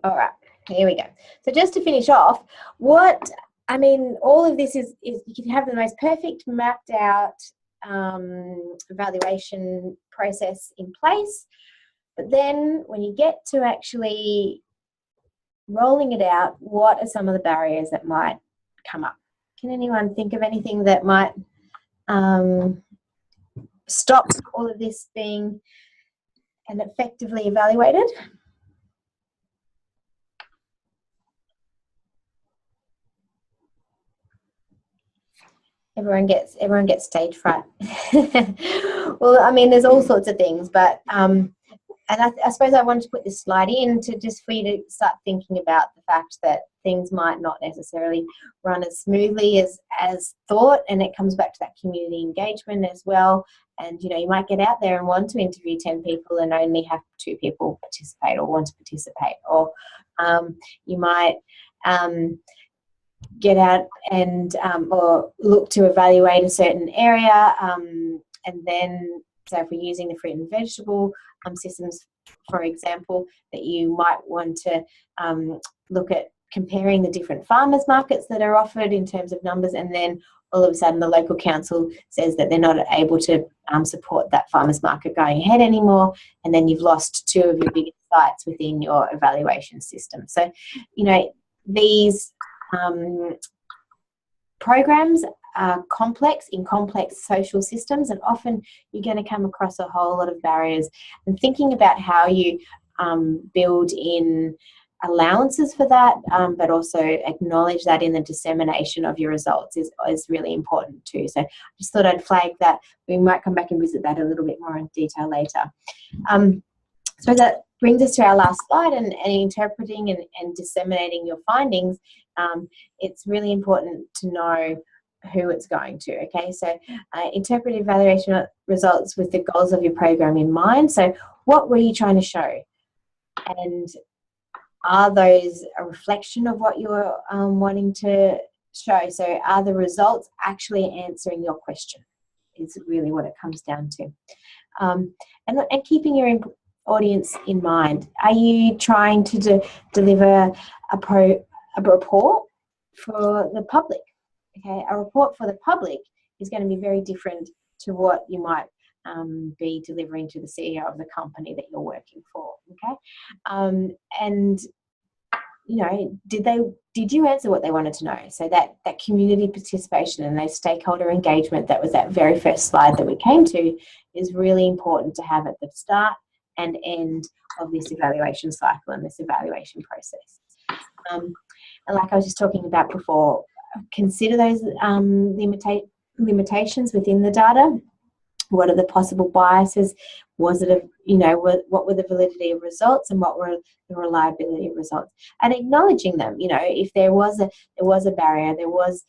All right, here we go. So just to finish off, all of this is you can have the most perfect mapped out evaluation process in place, but then when you get to actually rolling it out, what are some of the barriers that might come up? Can anyone think of anything that might stop all of this being and effectively evaluated? Everyone gets stage fright. Well, I mean, there's all sorts of things, but and I suppose I wanted to put this slide in to just for you to start thinking about the fact that things might not necessarily run as smoothly as thought, and it comes back to that community engagement as well. And you might get out there and want to interview 10 people and only have 2 people participate or want to participate, or you might get out and or look to evaluate a certain area, and then, so if we're using the fruit and vegetable systems, for example, that you might want to look at comparing the different farmers markets that are offered in terms of numbers, and then all of a sudden the local council says that they're not able to support that farmers market going ahead anymore, and then you've lost 2 of your biggest sites within your evaluation system. So, these programs are complex social systems, and often you're going to come across a whole lot of barriers. And thinking about how you build in allowances for that, but also acknowledge that in the dissemination of your results is really important too. So I just thought I'd flag that. We might come back and visit that a little bit more in detail later. So that brings us to our last slide, and interpreting and disseminating your findings. It's really important to know who it's going to, okay? So interpret evaluation results with the goals of your program in mind. So what were you trying to show? And are those a reflection of what you're wanting to show? So are the results actually answering your question is really what it comes down to. And keeping your audience in mind. Are you trying to deliver a report for the public? Okay, a report for the public is going to be very different to what you might be delivering to the CEO of the company that you're working for. Okay, and did you answer what they wanted to know? So that community participation and those stakeholder engagement, that was that very first slide that we came to, is really important to have at the start and end of this evaluation cycle and this evaluation process. And like I was just talking about before, consider those limitations within the data. What are the possible biases? Was it what were the validity of results, and what were the reliability of results? And acknowledging them. If there was a barrier, there was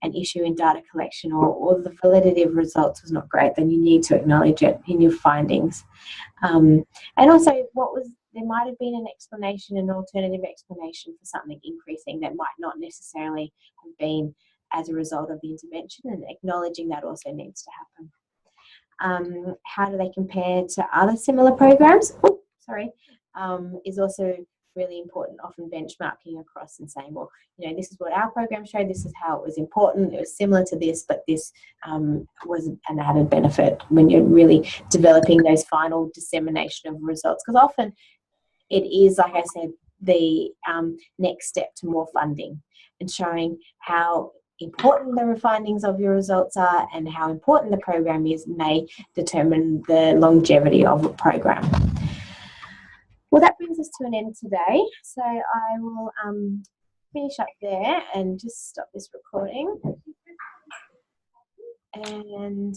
an issue in data collection, or the validity of results was not great, then you need to acknowledge it in your findings. And also, there might have been an alternative explanation for something increasing that might not necessarily have been as a result of the intervention, and acknowledging that also needs to happen. How do they compare to other similar programs? Is also really important, often benchmarking across and saying, well, this is what our program showed, this is how it was important, it was similar to this, but this was an added benefit when you're really developing those final dissemination of results. Because often it is, like I said, the next step to more funding, and showing how important the findings of your results are and how important the program is may determine the longevity of a program. Well, that brings us to an end today. So I will finish up there and just stop this recording. And